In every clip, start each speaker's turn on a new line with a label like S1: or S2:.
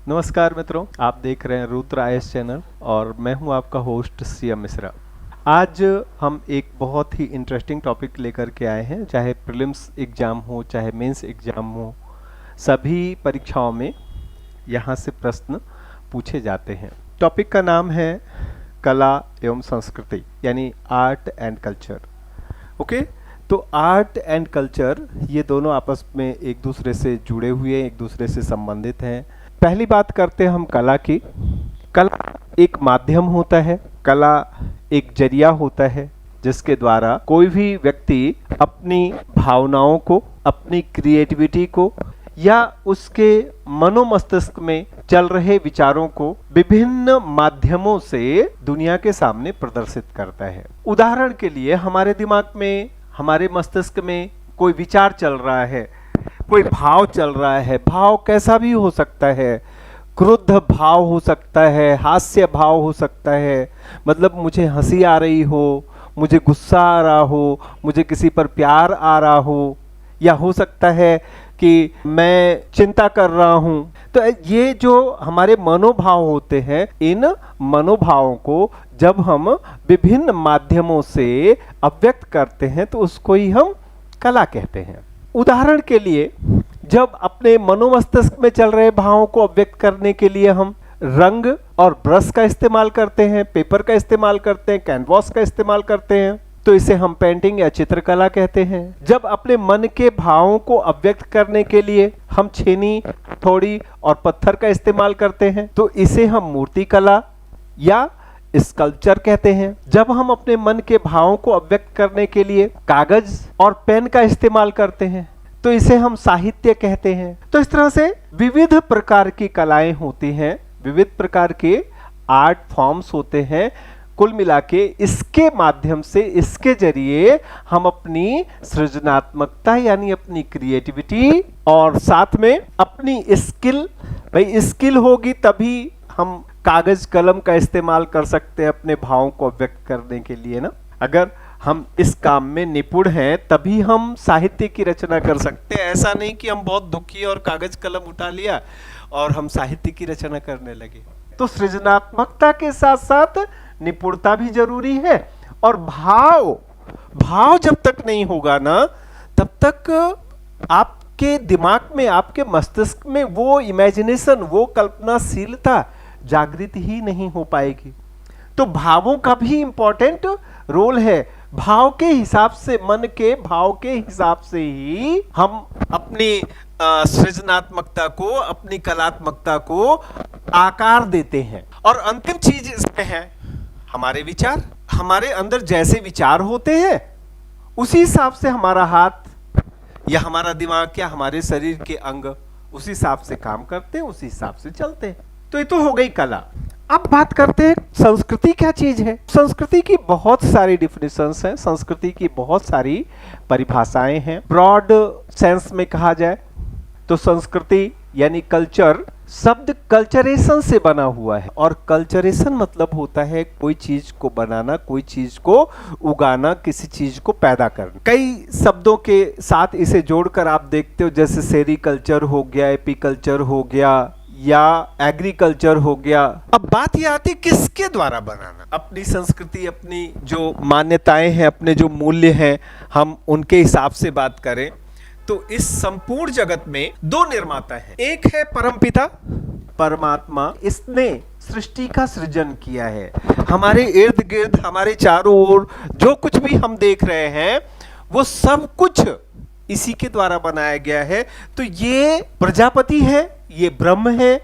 S1: नमस्कार मित्रों, आप देख रहे हैं रुद्र आईएएस चैनल और मैं हूं आपका होस्ट सीएम मिश्रा। आज हम एक बहुत ही इंटरेस्टिंग टॉपिक लेकर के आए हैं। चाहे प्रीलिम्स एग्ज़ाम हो, चाहे मेंस एग्ज़ाम हो, सभी परीक्षाओं में यहां से प्रश्न पूछे जाते हैं। टॉपिक का नाम है कला एवं संस्कृति, यानी आर्ट एंड कल्चर। ओके, तो आर्ट एंड कल्चर ये दोनों आपस में एक दूसरे से जुड़े हुए, एक दूसरे से संबंधित हैं। पहली बात करते हैं हम कला की। कला एक माध्यम होता है, कला एक जरिया होता है जिसके द्वारा कोई भी व्यक्ति अपनी भावनाओं को, अपनी क्रिएटिविटी को या उसके मनोमस्तिष्क में चल रहे विचारों को विभिन्न माध्यमों से दुनिया के सामने प्रदर्शित करता है। उदाहरण के लिए हमारे दिमाग में, हमारे मस्तिष्क में कोई विचार चल रहा है, कोई भाव चल रहा है। भाव कैसा भी हो सकता है, क्रुद्ध भाव हो सकता है, हास्य भाव हो सकता है, मतलब मुझे हंसी आ रही हो, मुझे गुस्सा आ रहा हो, मुझे किसी पर प्यार आ रहा हो, या हो सकता है कि मैं चिंता कर रहा हूं। तो ये जो हमारे मनोभाव होते हैं, इन मनोभावों को जब हम विभिन्न माध्यमों से अभिव्यक्त करते हैं तो उसको ही हम कला कहते हैं। उदाहरण के लिए, जब अपने मनोमस्तिष्क में चल रहे भावों को अभिव्यक्त करने के लिए हम रंग और ब्रश का इस्तेमाल करते हैं, पेपर का इस्तेमाल करते हैं, कैनवास का इस्तेमाल करते हैं, तो इसे हम पेंटिंग या चित्रकला कहते हैं। जब अपने मन के भावों को अभिव्यक्त करने के लिए हम छेनी, हथौड़ी और पत्थर का इस्तेमाल करते हैं, तो इसे हम मूर्तिकला या स्कल्पचर कहते हैं। जब हम अपने मन के भावों को अभिव्यक्त करने के लिए कागज और पेन का इस्तेमाल करते हैं, तो इसे हम साहित्य कहते हैं। तो इस तरह से विविध प्रकार की कलाएं होती हैं, विविध प्रकार के आर्ट फॉर्म्स होते हैं। कुल मिला के इसके माध्यम से, इसके जरिए हम अपनी सृजनात्मकता यानी अपनी क्रिएटिविटी और साथ में अपनी स्किल, भाई स्किल होगी तभी हम कागज कलम का इस्तेमाल कर सकते हैं अपने भावों को व्यक्त करने के लिए ना। अगर हम इस काम में निपुण हैं तभी हम साहित्य की रचना कर सकते हैं। ऐसा नहीं कि हम बहुत दुखी और कागज कलम उठा लिया और हम साहित्य की रचना करने लगे। तो सृजनात्मकता के साथ साथ निपुणता भी जरूरी है। और भाव जब तक नहीं होगा ना, तब तक आपके दिमाग में, आपके मस्तिष्क में वो इमेजिनेशन, वो कल्पनाशीलता जागृत ही नहीं हो पाएगी। तो भावों का भी इंपॉर्टेंट रोल है। भाव के हिसाब से, मन के भाव के हिसाब से ही हम अपनी सृजनात्मकता को, अपनी कलात्मकता को आकार देते हैं। और अंतिम चीज इसमें है हमारे विचार। हमारे अंदर जैसे विचार होते हैं उसी हिसाब से हमारा हाथ या हमारा दिमाग या हमारे शरीर के अंग उसी हिसाब से काम करते हैं, उसी हिसाब से चलते हैं। तो ये तो हो गई कला। अब बात करते हैं संस्कृति क्या चीज है। संस्कृति की बहुत सारी डिफिनेशंस हैं, संस्कृति की बहुत सारी परिभाषाएं हैं। ब्रॉड सेंस में कहा जाए तो संस्कृति यानी कल्चर शब्द कल्चरेशन से बना हुआ है। और कल्चरेशन मतलब होता है कोई चीज को बनाना, कोई चीज को उगाना, किसी चीज को पैदा करना। कई शब्दों के साथ इसे जोड़कर आप देखते हो, जैसे सेरिकल्चर हो गया, एपीकल्चर हो गया या एग्रीकल्चर हो गया। अब बात यह आती है किसके द्वारा बनाना। अपनी संस्कृति, अपनी जो मान्यताएं हैं, अपने जो मूल्य हैं, हम उनके हिसाब से बात करें तो इस संपूर्ण जगत में दो निर्माता हैं। एक है परमपिता परमात्मा, इसने सृष्टि का सृजन किया है। हमारे इर्द गिर्द, हमारे चारों ओर जो कुछ भी हम देख रहे हैं वो सब कुछ इसी के द्वारा बनाया गया है। तो ये प्रजापति है, ये ब्रह्म है,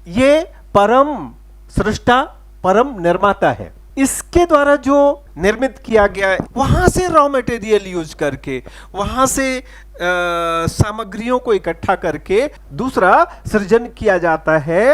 S1: ये परम सृष्टा, परम निर्माता है। इसके द्वारा जो निर्मित किया गया है, वहां से रॉ मटेरियल यूज करके, वहां से सामग्रियों को इकट्ठा करके दूसरा सृजन किया जाता है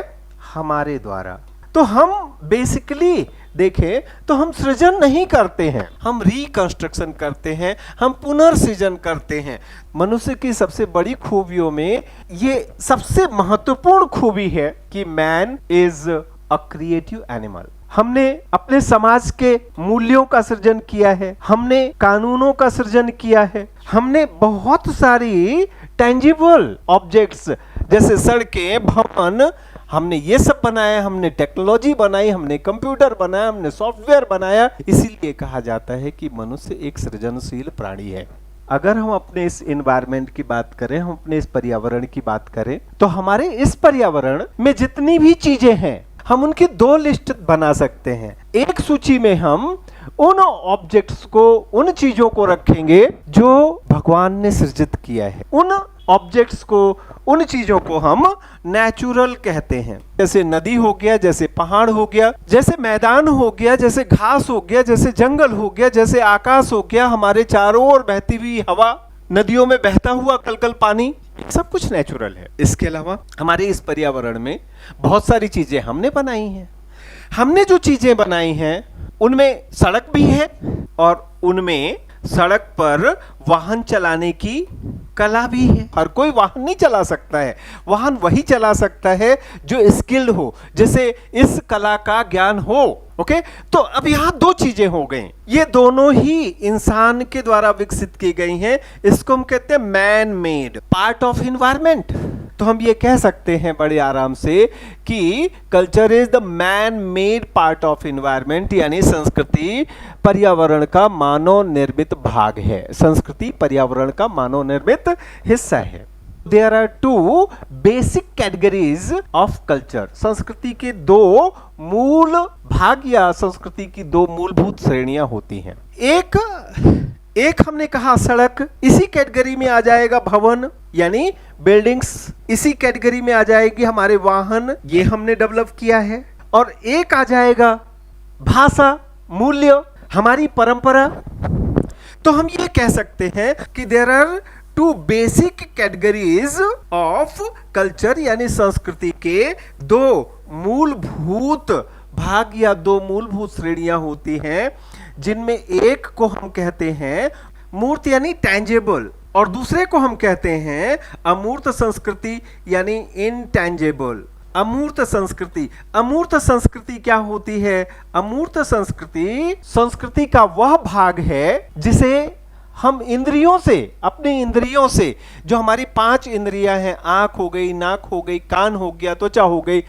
S1: हमारे द्वारा। तो हम बेसिकली देखें तो हम सृजन नहीं करते हैं, हम रिकंस्ट्रक्शन करते हैं, हम पुनर्सृजन करते हैं। मनुष्य की सबसे बड़ी खूबियों में ये सबसे महत्वपूर्ण खूबी है कि man is a creative animal. हमने अपने समाज के मूल्यों का सृजन किया है, हमने कानूनों का सृजन किया है, हमने बहुत सारी टेंजिबल ऑब्जेक्ट्स जैसे सड़कें, भवन, हमने ये सब बनाया, हमने टेक्नोलॉजी बनाई, हमने कंप्यूटर बनाया, हमने सॉफ्टवेयर बनाया, इसीलिए कहा जाता है कि मनुष्य एक सृजनशील प्राणी है। अगर हम अपने इस एनवायरनमेंट की बात करें, हम अपने इस पर्यावरण की बात करें, तो हमारे इस पर्यावरण में जितनी भी चीजें हैं, हम उनकी दो लिस्ट बना सकते हैं। एक सूची में हम उन ऑब्जेक्ट्स को, उन चीजों को रखेंगे जो भगवान ने सृजित किया है। उन ऑब्जेक्ट्स को, उन चीजों को हम नेचुरल कहते हैं। जैसे नदी हो गया, जैसे पहाड़ हो गया, जैसे मैदान हो गया, जैसे घास हो गया, जैसे जंगल हो गया, जैसे आकाश हो गया, हमारे चारों ओर बहती हुई हवा, नदियों में बहता हुआ कलकल पानी, सब कुछ नेचुरल है। इसके अलावा हमारे इस पर्यावरण में बहुत सारी चीजें हमने बनाई हैं। हमने जो चीजें बनाई हैं उनमें सड़क भी है, और उनमें सड़क पर वाहन चलाने की कला भी है। हर कोई वाहन नहीं चला सकता है, वाहन वही चला सकता है जो स्किल्ड हो, जैसे इस कला का ज्ञान हो। ओके, तो अब यहां दो चीजें हो गई, ये दोनों ही इंसान के द्वारा विकसित की गई हैं। इसको हम कहते हैं man made part of environment. तो हम ये कह सकते हैं बड़े आराम से कि culture is the man made part of environment, यानी संस्कृति पर्यावरण का मानव निर्मित भाग है। संस्कृति पर्यावरण का मानव निर्मित हिस्सा है। There are two basic categories of culture. संस्कृति के दो मूल भाग या संस्कृति की दो मूलभूत श्रेणियां होती हैं। एक हमने कहा सड़क, इसी कैटेगरी में आ जाएगा भवन यानी बिल्डिंग्स, इसी कैटेगरी में आ जाएगी हमारे वाहन, ये हमने डेवलप किया है। और एक आ जाएगा भाषा, मूल्य, हमारी परंपरा। तो हम ये कह सकते हैं कि there are two basic categories of culture, यानी संस्कृति के दो मूलभूत भाग या दो मूलभूत श्रेणियां होती हैं, जिनमें एक को हम कहते हैं मूर्त यानी टैंजेबल, और दूसरे को हम कहते हैं अमूर्त संस्कृति यानी इनटैंजेबल। अमूर्त संस्कृति, अमूर्त संस्कृति क्या होती है? अमूर्त संस्कृति संस्कृति का वह भाग है जिसे हम इंद्रियों से, अपने इंद्रियों से, जो हमारी 5 इंद्रियां हैं, आंख हो गई, नाक हो गई, कान हो गया, त्वचा हो गई,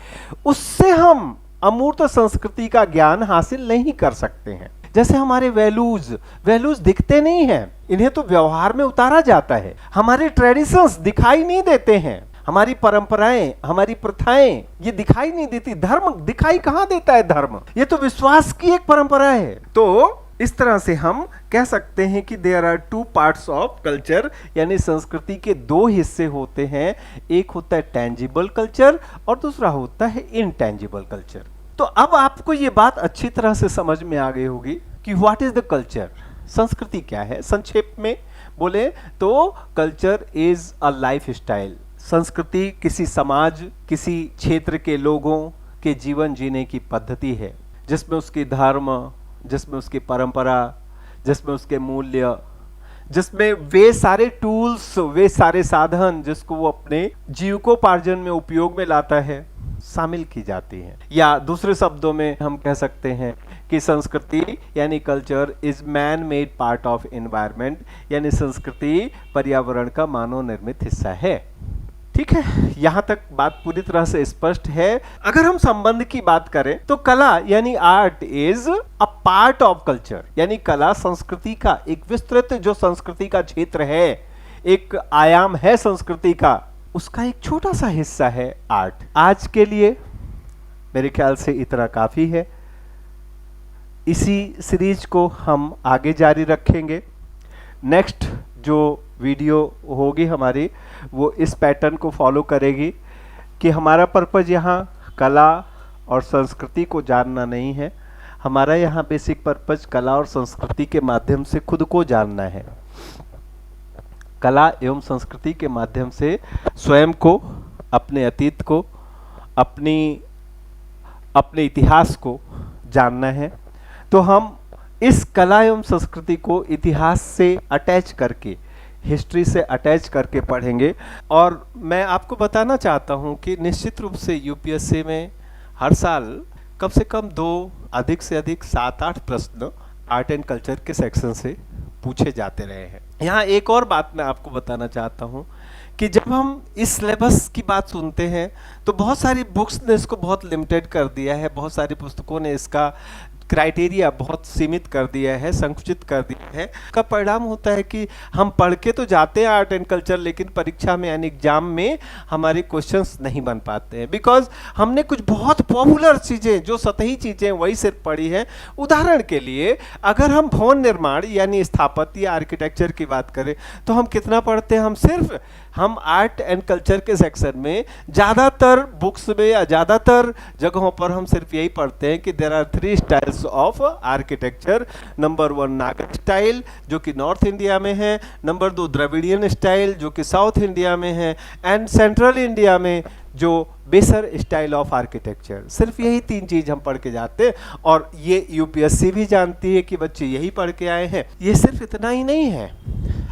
S1: उससे हम अमूर्त संस्कृति का ज्ञान हासिल नहीं कर सकते हैं। जैसे हमारे वैल्यूज दिखते नहीं हैं, इन्हें तो व्यवहार में उतारा जाता है। हमारे ट्रेडिशंस दिखाई नहीं देते हैं, हमारी परंपराएं, हमारी प्रथाएं ये दिखाई नहीं देती। धर्म दिखाई कहां देता है? धर्म ये तो विश्वास की एक परंपरा है। तो इस तरह से हम कह सकते हैं कि there are two parts of culture, यानी संस्कृति के दो हिस्से होते हैं। एक होता है टेंजिबल कल्चर और दूसरा होता है इनटेंजिबल कल्चर। तो अब आपको ये बात अच्छी तरह से समझ में आ गई होगी कि व्हाट इज द कल्चर, संस्कृति क्या है। संक्षेप में बोले तो culture is a life style. संस्कृति किसी समाज, किसी क्षेत्र के लोगों के जीवन जीने की पद्धति है, जिसमें उसकी धर्म, जिसमें उसकी परंपरा, जिसमें उसके मूल्य, जिसमें वे सारे टूल्स, वे सारे साधन जिसको वो अपने जीविकोपार्जन में उपयोग में लाता है, शामिल की जाती हैं। या दूसरे शब्दों में हम कह सकते हैं कि संस्कृति यानी culture is man made part of environment, यानी संस्कृति पर्यावरण का मानव निर्मित हिस्सा है। ठीक है, यहां तक बात पूरी तरह से स्पष्ट है। अगर हम संबंध की बात करें तो कला यानी art is a part of culture, यानी कला संस्कृति का एक विस्तृत जो संस्कृति का क्षेत्र है, एक आयाम है संस्कृति का, उसका एक छोटा सा हिस्सा है आर्ट। आज के लिए मेरे ख्याल से इतना काफी है। इसी सीरीज को हम आगे जारी रखेंगे। नेक्स्ट जो वीडियो होगी हमारी, वो इस पैटर्न को फॉलो करेगी कि हमारा पर्पज यहाँ कला और संस्कृति को जानना नहीं है, हमारा यहाँ बेसिक पर्पज कला और संस्कृति के माध्यम से खुद को जानना है। कला एवं संस्कृति के माध्यम से स्वयं को, अपने अतीत को, अपने इतिहास को जानना है। तो हम इस कला एवं संस्कृति को इतिहास से अटैच करके, हिस्ट्री से अटैच करके पढ़ेंगे। और मैं आपको बताना चाहता हूं कि निश्चित रूप से यूपीएससी में हर साल कम से कम 2 अधिक से अधिक 7-8 प्रश्न आर्ट एंड कल्चर के सेक्शन से पूछे जाते रहे हैं। यहाँ एक और बात मैं आपको बताना चाहता हूँ कि जब हम इस सिलेबस की बात सुनते हैं तो बहुत सारी बुक्स ने इसको बहुत लिमिटेड कर दिया है, बहुत सारी पुस्तकों ने इसका क्राइटेरिया बहुत सीमित कर दिया है, संकुचित कर दिया है। का परिणाम होता है कि हम पढ़ के तो जाते हैं आर्ट एंड कल्चर, लेकिन परीक्षा में यानी एग्जाम में हमारे क्वेश्चंस नहीं बन पाते हैं, बिकॉज हमने कुछ बहुत पॉपुलर चीज़ें, जो सतही चीज़ें वही सिर्फ पढ़ी है। उदाहरण के लिए अगर हम भवन निर्माण यानी स्थापत्य या आर्किटेक्चर की बात करें तो हम कितना पढ़ते हैं? हम आर्ट एंड कल्चर के सेक्शन में ज़्यादातर बुक्स में या ज़्यादातर जगहों पर हम सिर्फ यही पढ़ते हैं कि there are 3 styles of architecture. Number 1 Nagara style जो कि नॉर्थ इंडिया में है, नंबर 2 द्रविडियन स्टाइल जो कि साउथ इंडिया में है, एंड सेंट्रल इंडिया में जो बेसर स्टाइल ऑफ आर्किटेक्चर। सिर्फ यही 3 चीज हम पढ़ के जाते हैं और ये यूपीएससी भी जानती है कि बच्चे यही पढ़ के आए हैं। ये सिर्फ इतना ही नहीं है।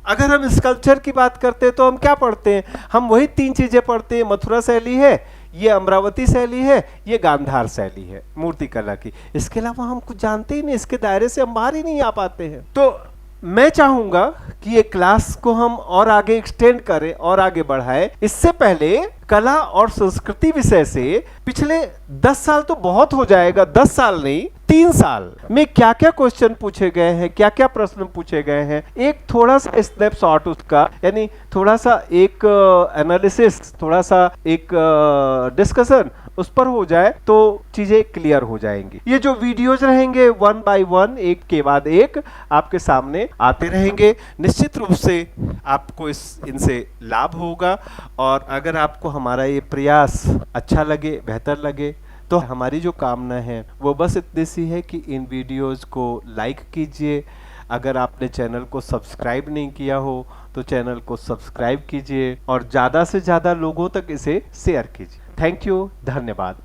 S1: अगर हम स्कल्पचर की बात करते हैं तो हम क्या पढ़ते हैं? हम वही 3 चीजें पढ़ते हैं। मथुरा शैली है, ये अमरावती शैली है, ये गांधार शैली है मूर्ति कला की। इसके अलावा हम कुछ जानते ही नहीं, इसके दायरे से हम बाहर ही नहीं आ पाते हैं। तो मैं चाहूंगा कि ये क्लास को हम और आगे एक्सटेंड करें और आगे बढ़ाएं। इससे पहले कला और संस्कृति विषय से पिछले 10 साल तो बहुत हो जाएगा, 10 साल नहीं 3 साल में क्या क्या क्वेश्चन पूछे गए हैं, क्या क्या प्रश्न पूछे गए हैं, एक थोड़ा सा स्नैपशॉट उसका, यानी थोड़ा सा एक एनालिसिस, थोड़ा सा एक डिस्कशन उस पर हो जाए तो चीजें क्लियर हो जाएंगी। ये जो वीडियोज रहेंगे 1 बाय 1 एक के बाद एक आपके सामने आते रहेंगे। निश्चित रूप से आपको इनसे लाभ होगा। और अगर आपको हमारा ये प्रयास अच्छा लगे, बेहतर लगे, तो हमारी जो कामना है वो बस इतनी सी है कि इन वीडियोस को लाइक कीजिए। अगर आपने चैनल को सब्सक्राइब नहीं किया हो तो चैनल को सब्सक्राइब कीजिए और ज़्यादा से ज़्यादा लोगों तक इसे शेयर कीजिए। थैंक यू, धन्यवाद।